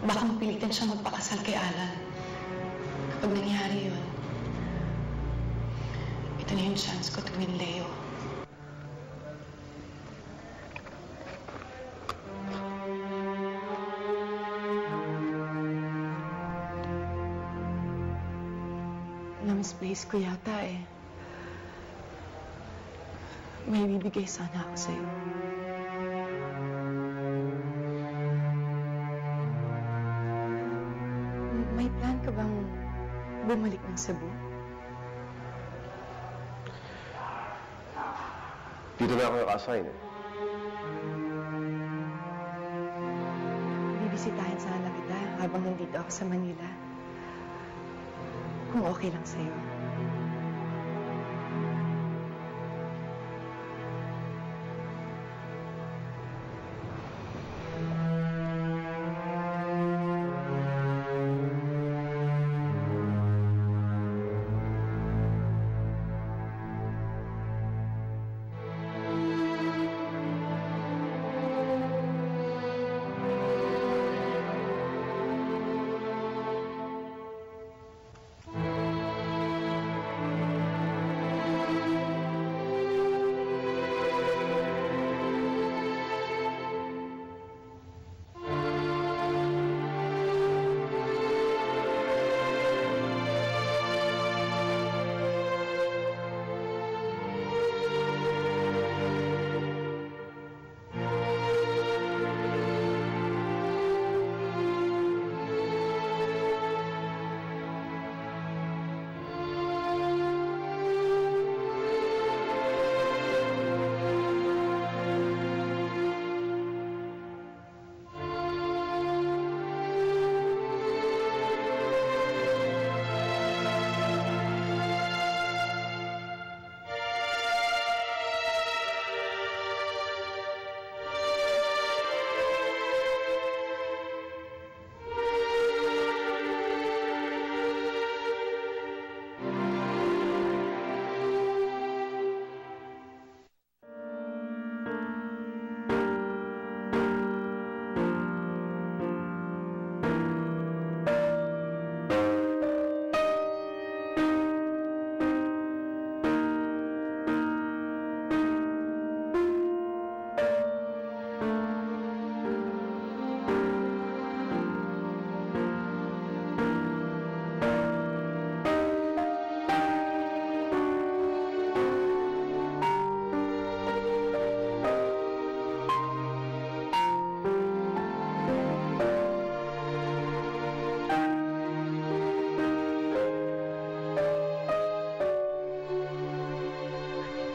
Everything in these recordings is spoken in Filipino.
Baka mapilitan siyang magpakasal kay Alan. Kapag nangyari yun, ito na yung chance ko to win Leo. Na-misplace ko yata eh. May bibigay sana ako sa'yo. May plan ka bang bumalik ng Cebu? Dito na ako naka-assign eh. Bibisitahin sana kita habang nandito ako sa Manila. Kung okay lang sa'yo.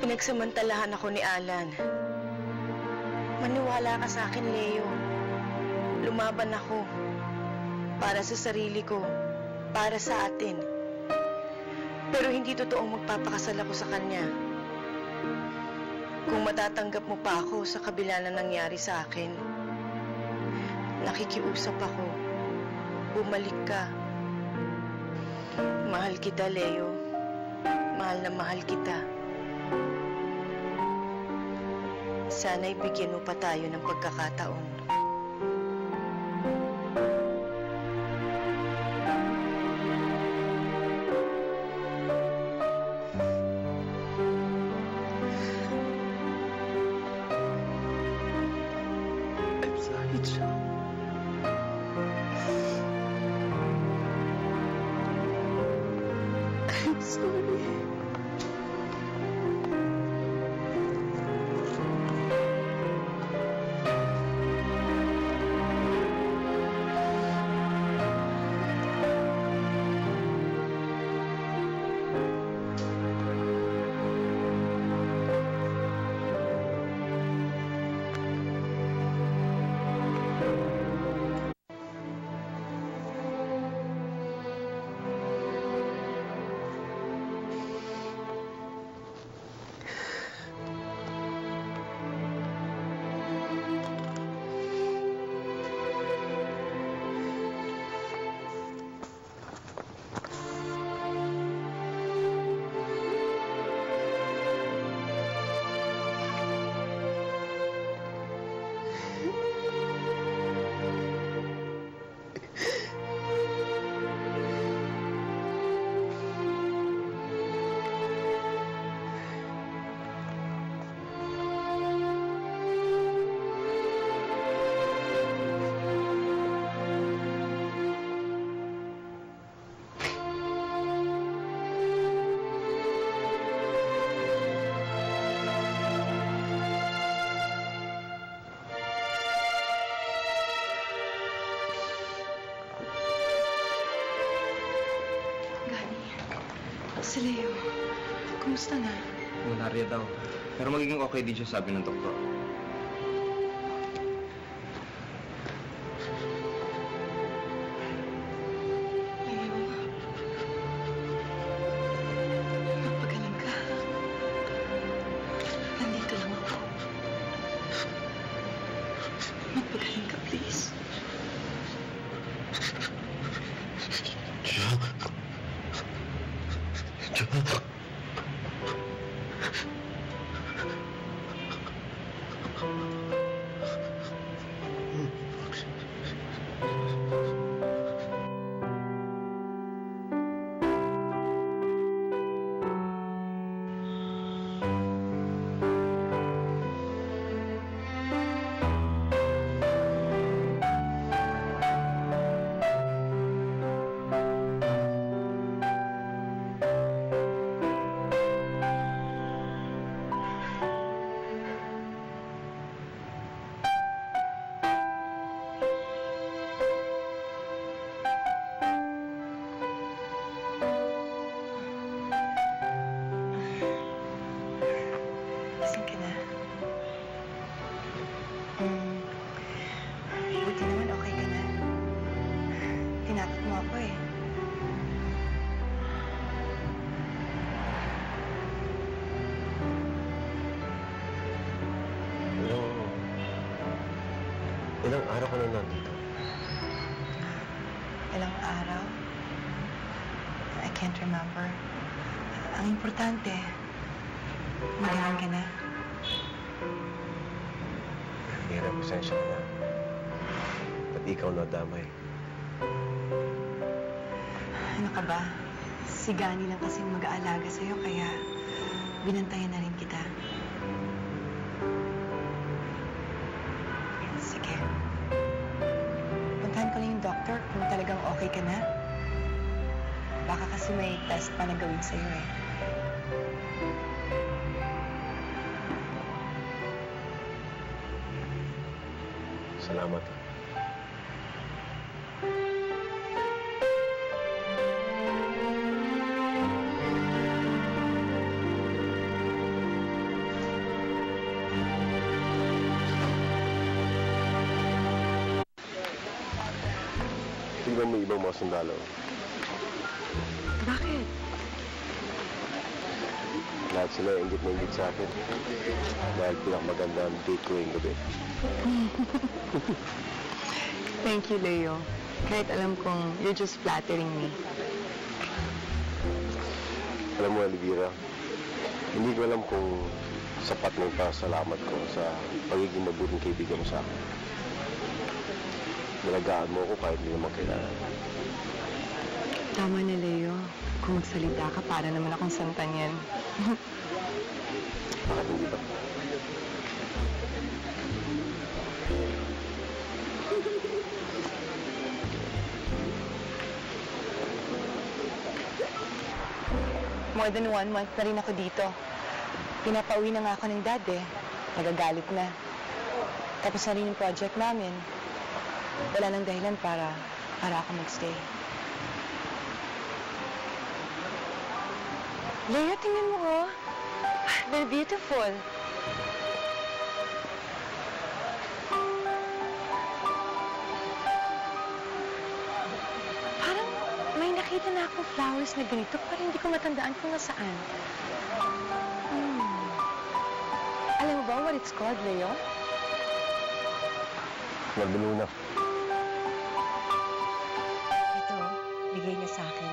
Pinagsamantalahan ako ni Alan. Maniwala ka sa akin, Leo. Lumaban ako. Para sa sarili ko. Para sa atin. Pero hindi totoong magpapakasal ako sa kanya. Kung matatanggap mo pa ako sa kabila na nangyari sa akin, nakikiusap ako. Bumalik ka. Mahal kita, Leo. Mahal na mahal kita. Sana'y bigyan mo pa tayo ng pagkakataon. I'm sorry, Joe. I'm sorry. Si Leo, kumusta na? Malaria daw. Pero magiging okay din siya, sabi ng doktor. Leo, magpagaling ka. Nandito lang ako. Magpagaling ka, please. Lasing ka na. Buti naman okay ka na. Tinakot mo ako eh. Ilang araw ka na nandito? Ilang araw? I can't remember. Ang importante, magaling ka na. Mira, pasensya ka na. Ba't ikaw nadamay? Ano ka ba? Si Gani lang kasing mag-aalaga sa'yo, kaya binantayan na rin kita. Sige. Puntahan ko lang yung doctor kung talagang okay ka na. Baka kasi may test pa na gawin sa'yo eh. Salamat. Tingnan mo ibang mga sundalo. Bakit? Lahat sila ingit na ingit sa akin. Dahil pinakamaganda ang date ko yung gabi. Thank you, Leo. Kahit alam kong you're just flattering me. Alam mo, Elvira, hindi ko alam kung sapat na yung pasalamat ko sa pagiging mabuting kaibigan mo sa akin. Nalagaan mo ako kahit hindi naman kailangan. Tama na, Leo. Kung magsalita ka, para naman akong santan yan. Bakit hindi ba? More than 1 month na rin ako dito. Pinapauwi na nga ako ng dad eh. Nagagalit na. Tapos na rin yung project namin. Wala nang dahilan para ako magstay. Leo, tingnan mo oh. They're beautiful. Parang may nakita na akong flowers na ganito, pero hindi ko matandaan kung nasaan. Alam mo ba what it's called, Leo? Nagbiluna. Ito, bigay niya sa akin.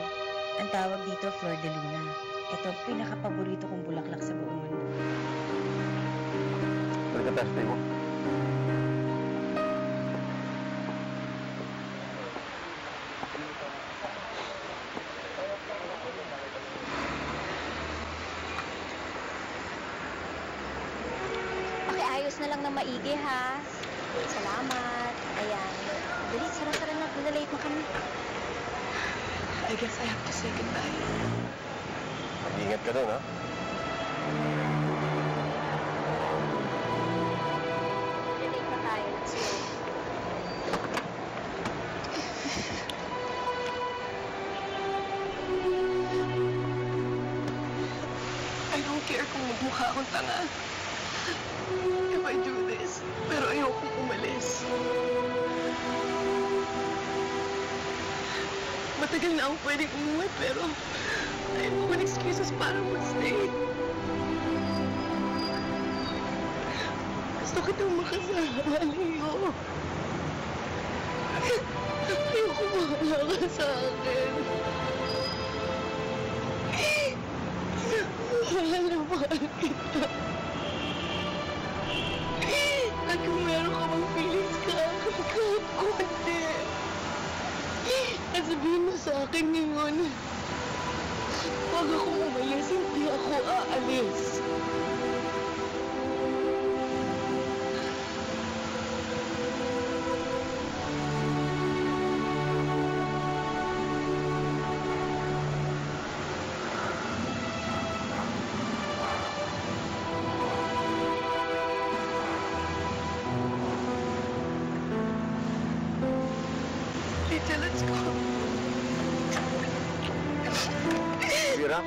Ang tawag dito, Flor de Luna. Ito, pinaka-paborito kong bulaklak sa buong mundo. Pagkatastay mo. Pakiayos na lang na maigi, ha? Salamat. Ayan. Dali, sara-sara na. Nalate na kami. I guess I have to say goodbye. Ingat ka doon, ha? Nalate pa tayo ng slow. mukha akong tanga if I do this. Pero ayokong umalis. Matagal na akong pwedeng umuwi, pero ayaw ko ng excuses para mag-stay. Gusto kitang makasama, Leo. Ayoko mahala ka sa akin. Mahal na mahal kita. At kung meron ka mang feelings ka, kahit konti. At sabihin mo sa akin ngayon, huwag akong umalis, hindi ako aalis. Tita, let's go. Elvira?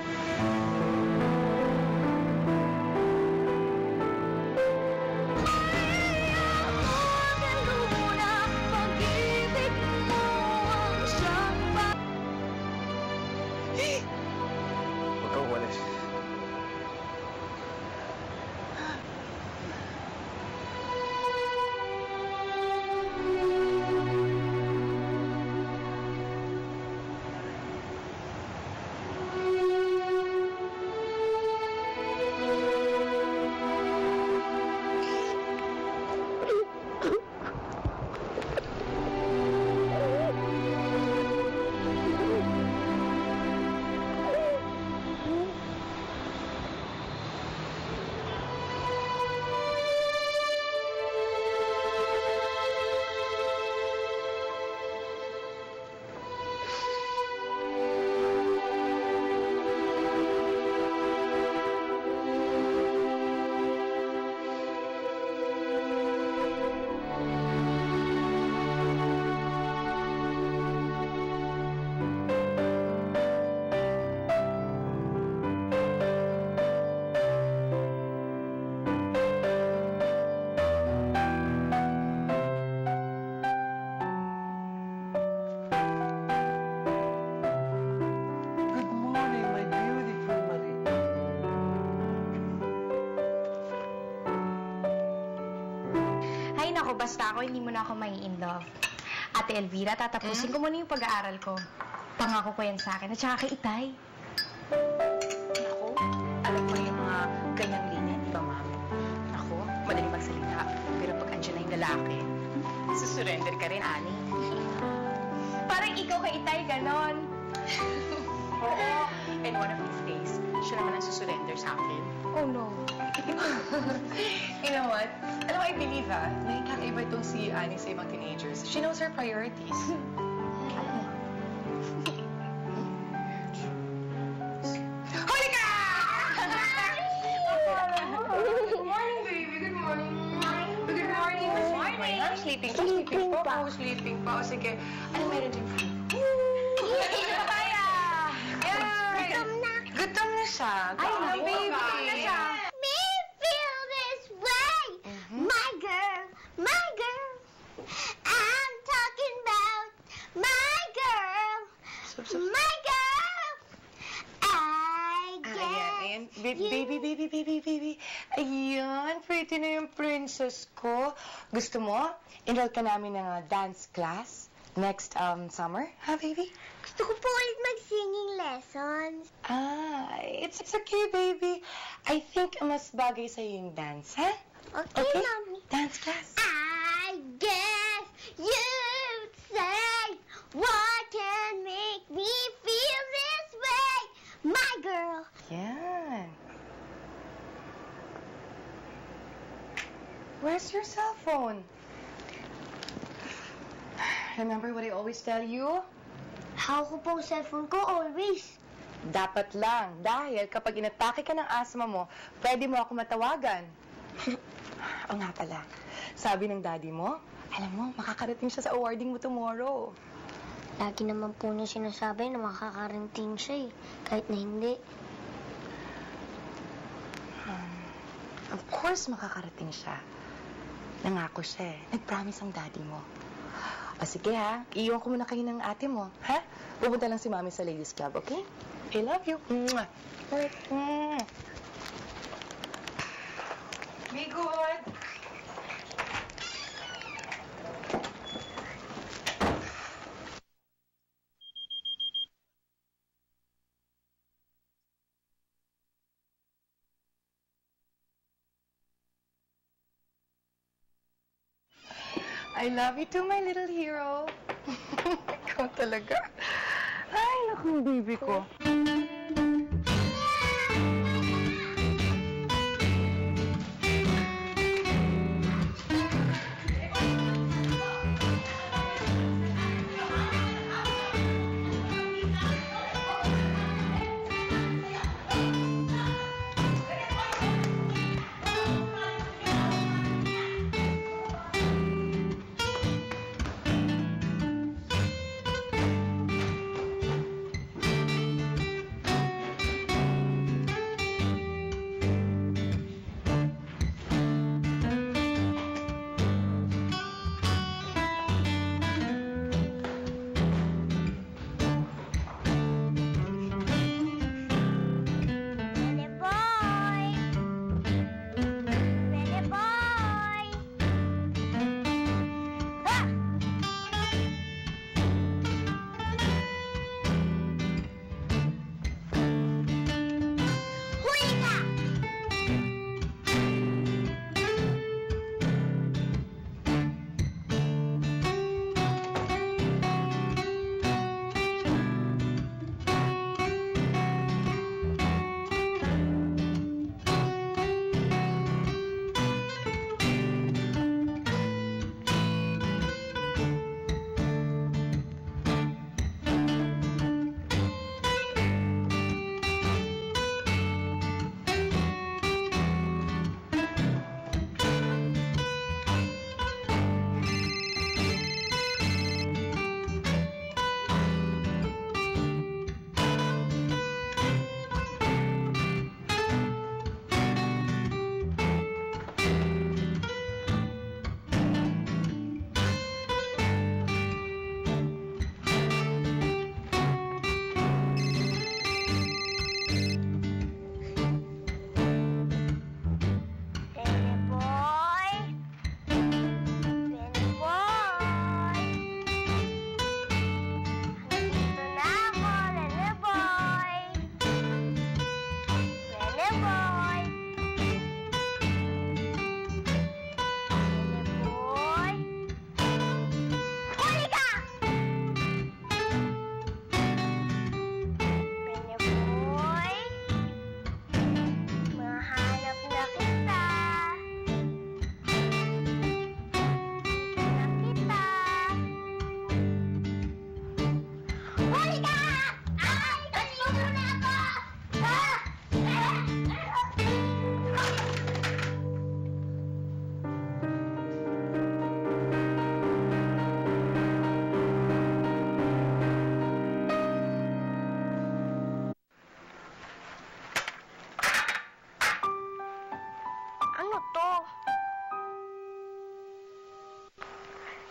Huwag kang umalis. Ay, naku, basta ako, hindi mo na ako mai-in-love. Ate Elvira, tatapusin ko muna yung pag-aaral ko. Pangako ko yan sa akin, at saka kay Itay. Ako, alam mo yung mga ganyang linya, di ba, ma'am? Ako, madali magsalita. Pero pag andyan na yung lalaki, susurrender ka rin, Ani. Parang ikaw kay Itay, ganon. Oo. And one of these days, siya naman ang susurrender sa akin. Oh, no. You know what? Alam mo, I believe, may kakaiba itong si Annie sa ibang teenagers. She knows her priorities. Huli ka! Good morning, baby. Good morning. Good morning. Good morning. Sleeping pa, sleeping pa. Oh, sleeping pa. O, sige. Ano meron dyan? Papaya! Gutom na. Gutom na siya. Ay, Ay, baby. Gutom na siya. My girl, my girl. I'm talking about my girl. My girl. I Ayan, guess ayan. Baby. Ayan, pretty na yung princess ko. Gusto mo? Enroll ka namin ng dance class next summer, ha, baby? gusto ko po ulit mag-singing lessons. It's okay, baby. I think mas bagay sa'yo yung dance, ha? Okay, Mommy. Dance class. I guess you'd say what can make me feel this way, my girl. Yan. Where's your cell phone? Remember what I always tell you? Hawak ko po ang cellphone ko always. Dapat lang, dahil kapag inatake ka ng asma mo, pwede mo ako matawagan. O nga pala, sabi ng daddy mo, alam mo, makakarating siya sa awarding mo tomorrow. Lagi naman po niya sinasabi na makakarating siya eh, kahit na hindi. Of course, makakarating siya. Nangako siya eh. Nag-promise ang daddy mo. O sige ha, iiwan ko muna kayo ng ate mo, ha? Pupunta lang si Mami sa ladies club, okay? I love you. Mwah. Mwah. Be good. I love you too, my little hero. Ikaw talaga. Ay, naku, baby ko.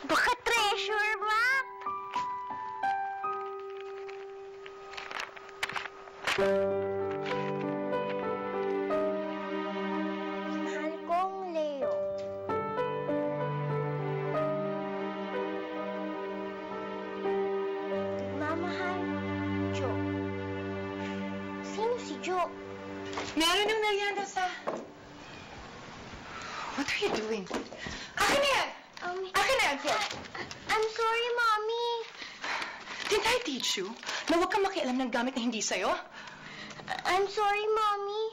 Baka treasure map! Mahal kong Leo. Mamahal, Jo. Sino si Jo? Meron yung Narianda sa... What are you doing? Akin na yan! Akin na yan, Phil. I'm sorry, Mommy. Didn't I teach you na huwag kang makialam ng gamit na hindi sa'yo? I'm sorry, Mommy.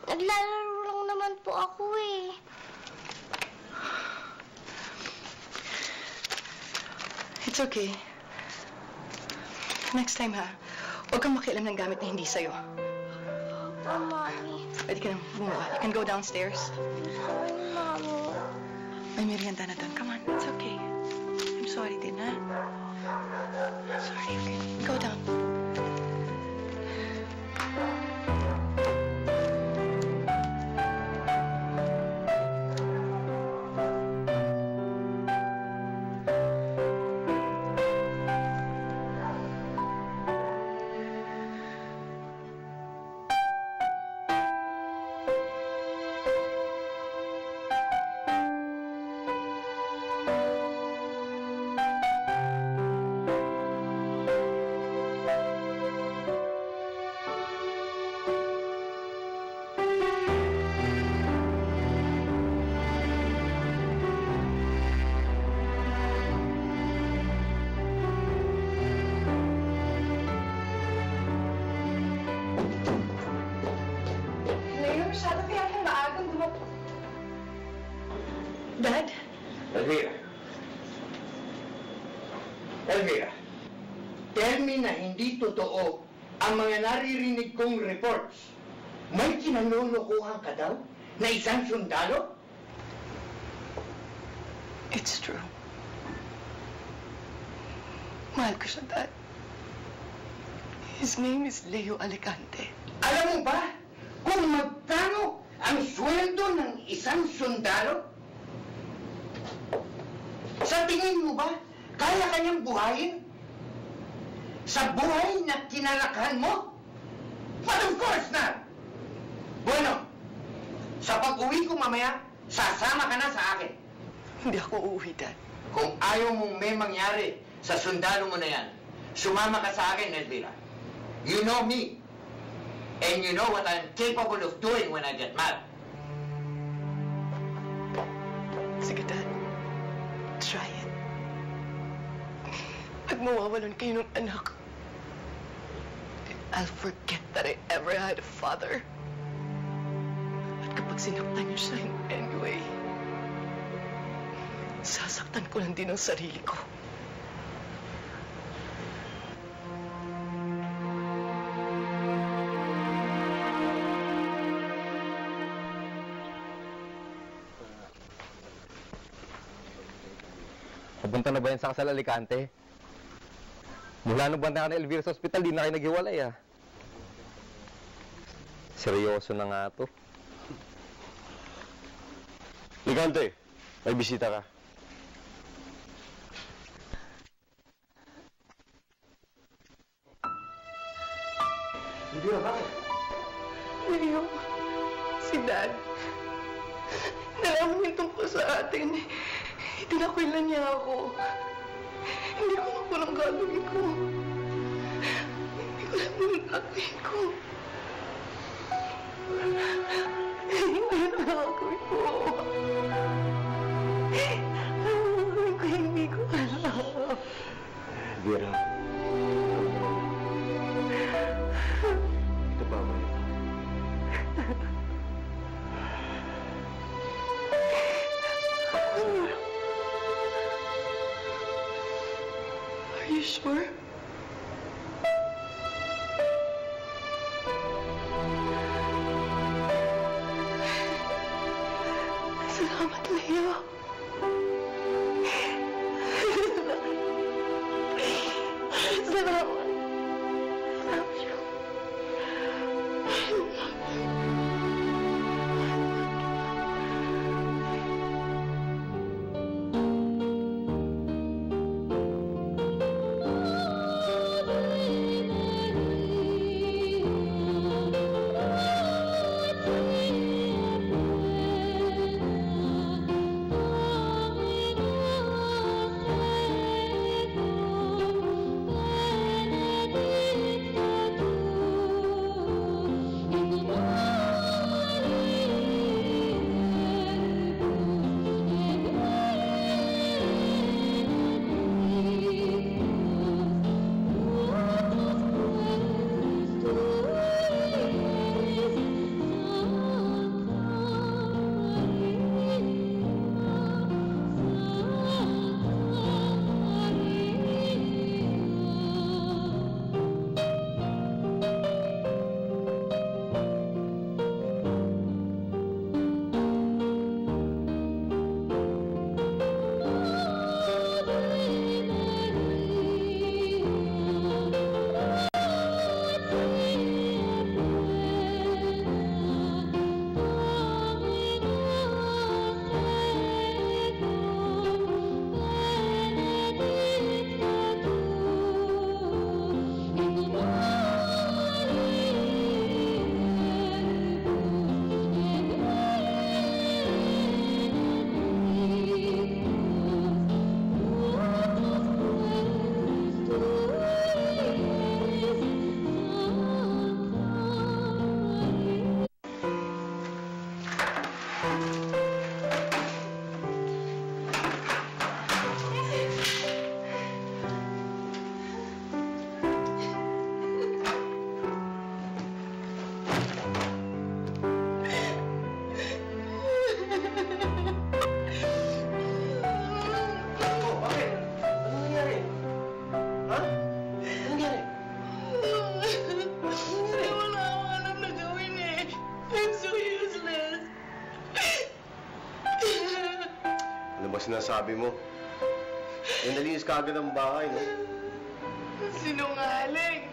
Naglalaro lang naman po ako eh. It's okay. Next time, ha? Huwag kang makialam ng gamit na hindi sa'yo. Oh, Mommy. Pwede ka nang bumuha. You can go downstairs. I'm sorry, Mommy. May merienda na doon. Come on, it's okay. I'm sorry din, ha? Sorry, okay. Go down. tell me na hindi totoo ang mga naririnig kong reports. May kinalolokohan ka daw na isang sundalo? It's true. Mahal ko siya, Dad. His name is Leo Alicante. Alam mo ba kung magkano ang sweldo ng isang sundalo? Sa tingin mo ba, kaya kanyang buhayin? Sa buhay na kinalakhan mo? But of course not! Bueno, sa pag-uwi ko mamaya, sasama ka na sa akin. Hindi ako uuwi, Dad. Kung ayaw mong may mangyari sa sundalo mo na yan, sumama ka sa akin, Elvira. You know me. And you know what I'm capable of doing when I get mad. Sige, Dad. Try it. Pag mawawalan kayo ng anak, I'll forget that I ever had a father. At kapag sinaktan niyo siya in any way, sasaktan ko lang din ang sarili ko. Papunta na ba yan sa Kasal Alicante? Mula nung banda ka na Elvira sa ospital, di na kayo naghiwalay ah. Seryoso na nga to. Alicante, may bisita ka. Elvira, bakit? Leo, si Dad. Nalaman niya tungkol sa atin. Itinakwila niya ako. Hindi ko alam kung anong gagawin ko. Hindi ko alam kung anong gagawin ko. Hindi ko alam kung anong gagawin ko. Anong gagawin ko, hindi ko alam. Elvira. Ito ba mo? Are you sure? Salamat, Leo. Salamat. I love you. sinasabi mo. Eh, nalinis ka agad ang bahay, no? Sinungaling.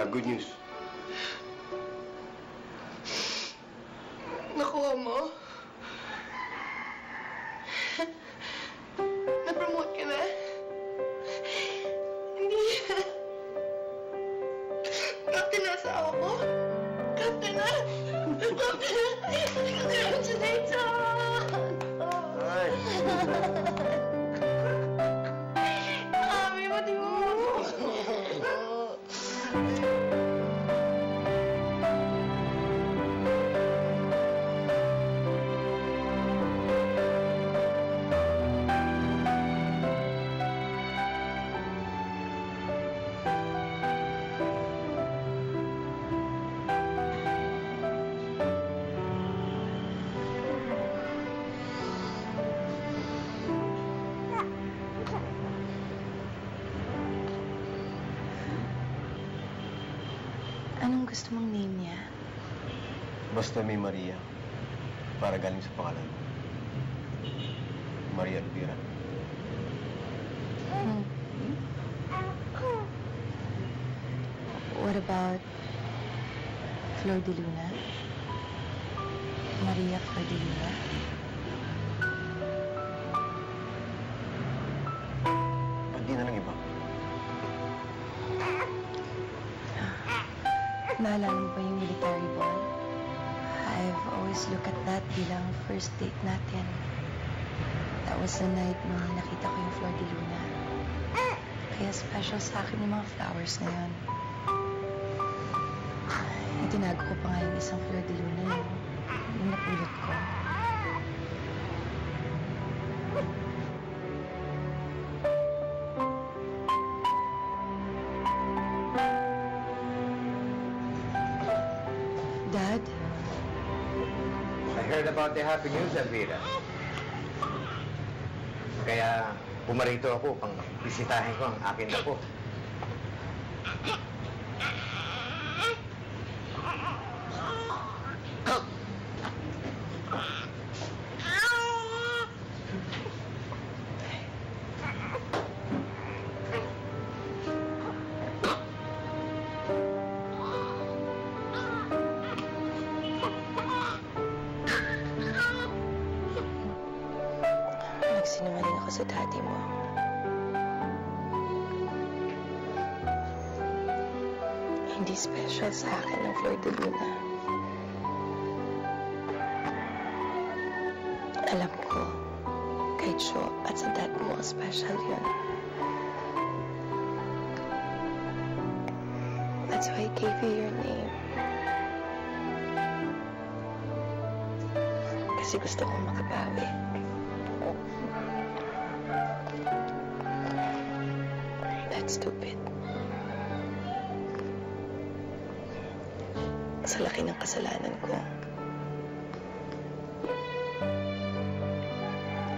Good news. Nakuha mo? Na-promote ka na? Hindi. Captain na asawa ko? Captain na? Captain na? Congratulations! Ay! Mami, pati mo. Anong gusto mong name niya? Basta may Maria. Para galing sa pangalan. Maria Elvira. What about Flor de Luna? Maria Flor de Luna? Ba't di na lang iba? Naalala mo ba yung military ball? I've always looked at that bilang first date natin. That was the night nung nakita ko yung Flor de Luna. Kaya special sa akin yung mga flowers na yun. Itinago ko pa nga yung isang Flor de Luna yung napulot ko. Dad? I heard about the happy news, Elvira. Kaya pumarito ako pang bisitahin ko ang akin na po. Nagsinungaling ako sa daddy mo. Hindi special sa akin ang Flor de Luna. Alam ko, kay Jo at sa dad mo, special yun. That's why I gave you your name. Kasi gusto kong makabawi. That's stupid. Sa laki ng kasalanan ko,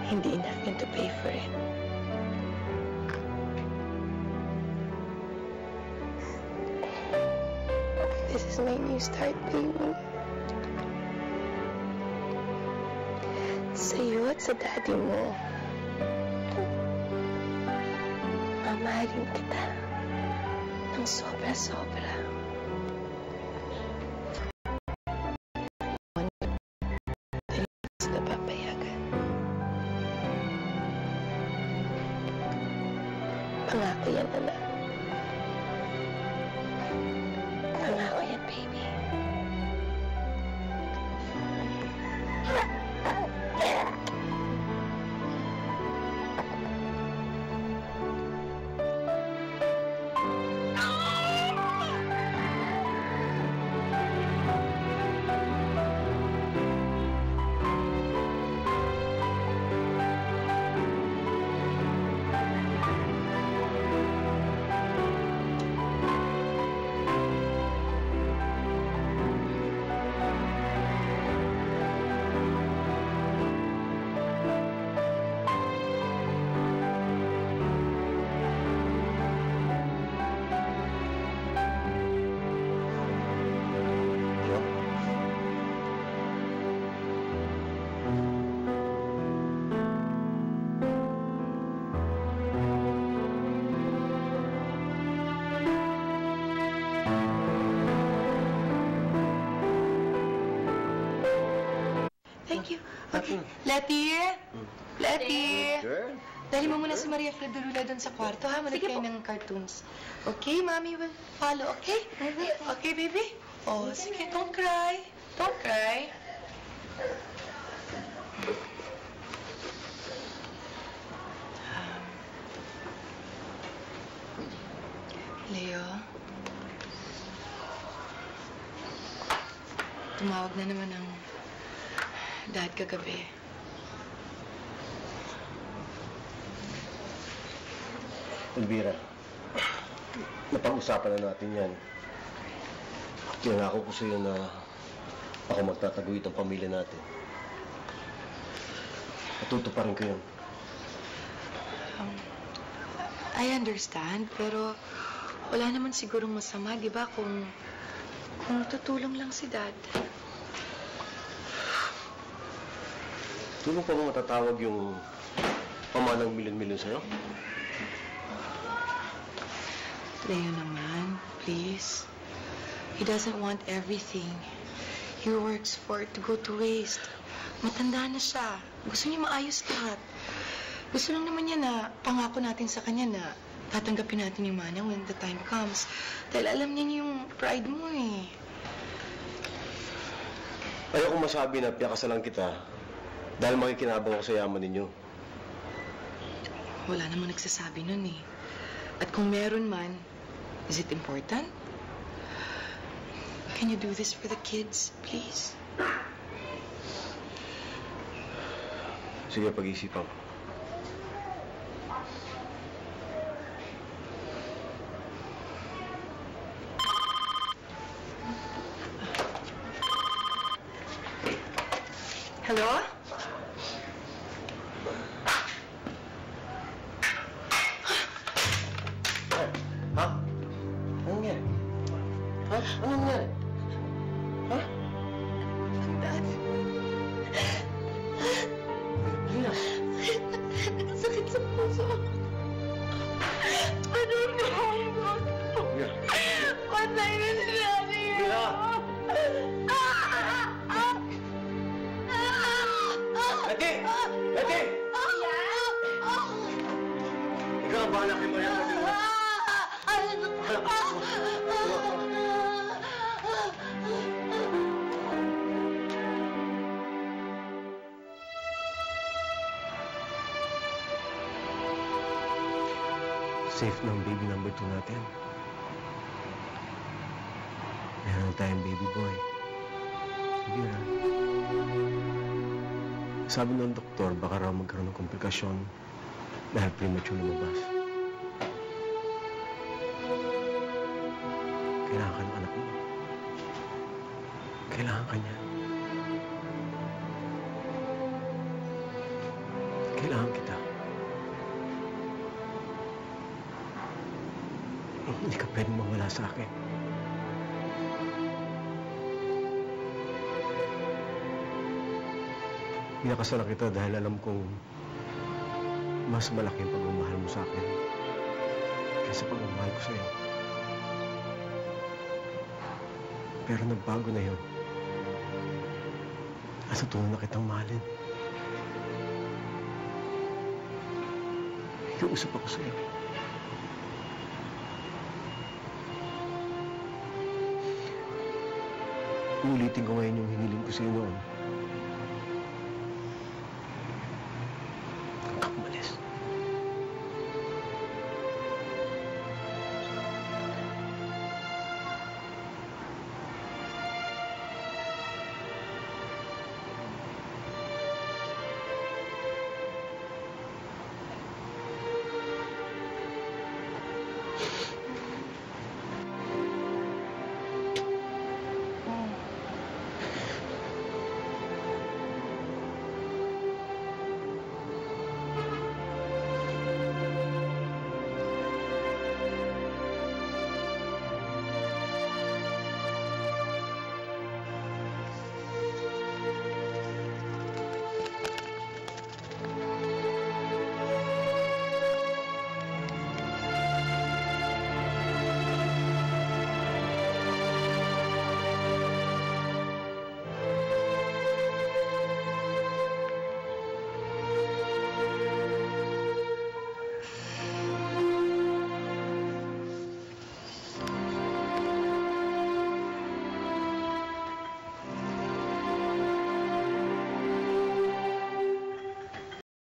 hindi enough yun to pay for it. This is my new start, baby. Sa'yo at sa daddy mo. Mamahalin kita ng sobra-sobra. Sila papayagan. Pangako yan, anak. Pangako yan, baby. natin. Letty? Letty? Girl. Dali mo muna si Maria Flor de Luna doon sa kwarto, ha? Manood kayo ng cartoons. Okay, Mommy will follow, okay? Okay, baby? Oh, sige, don't cry. Don't cry. Leo? Tumawag na naman ang dad kagabi. Elvira, napag-usapan na natin yan. Pinangako ko sa'yo na ako magtataguyod ang pamilya natin. Matutuparin ko yun. I understand, pero wala naman sigurong masama, di ba, kung tutulong lang si Dad. Tulong pa mo matatawag yung pamanang milyon-milyon sa'yo? Leo naman, please. He doesn't want everything he works for to go to waste. Matanda na siya. Gusto niya maayos lahat. Gusto lang naman niya na pangako natin sa kanya na tatanggapin natin yung manang when the time comes. Dahil alam niya yung pride mo eh. Ayoko masabi na piyakasalan kita dahil makikinabang ako sa yaman ninyo. Wala namang nagsasabi nun eh. At kung meron man, is it important? Can you do this for the kids, please? Sige, pag-isipan ko. Hello? Ha? Anong nangyari? Ha? Anong nangyari? Ha? Dad. Lina. Sakit sa puso. Ano nangyari mo? Lina. Patay na si Daddy. Lina. Leti! Leti! Ikaw ang bahala kay Maria. Safe na ang baby number 2 natin. Meron tayong baby boy. Sige na. Sabi ng doktor, baka raw magkaroon ng komplikasyon dahil premature lumabas. Kailangan ka ng anak mo. Kailangan ka niya. Kailangan kita. Hindi ka pwedeng mawala sa akin. Pinakasalan kita dahil alam kong mas malaki ang pagmamahal mo sa akin kaysa pagmamahal ko sa'yo. Pero nagbago na yun. At natutunan na kitang mahalin. Iuusap ako sa'yo. Uulitin ko ngayon yung hiniling ko sa'yo noon. Umalis.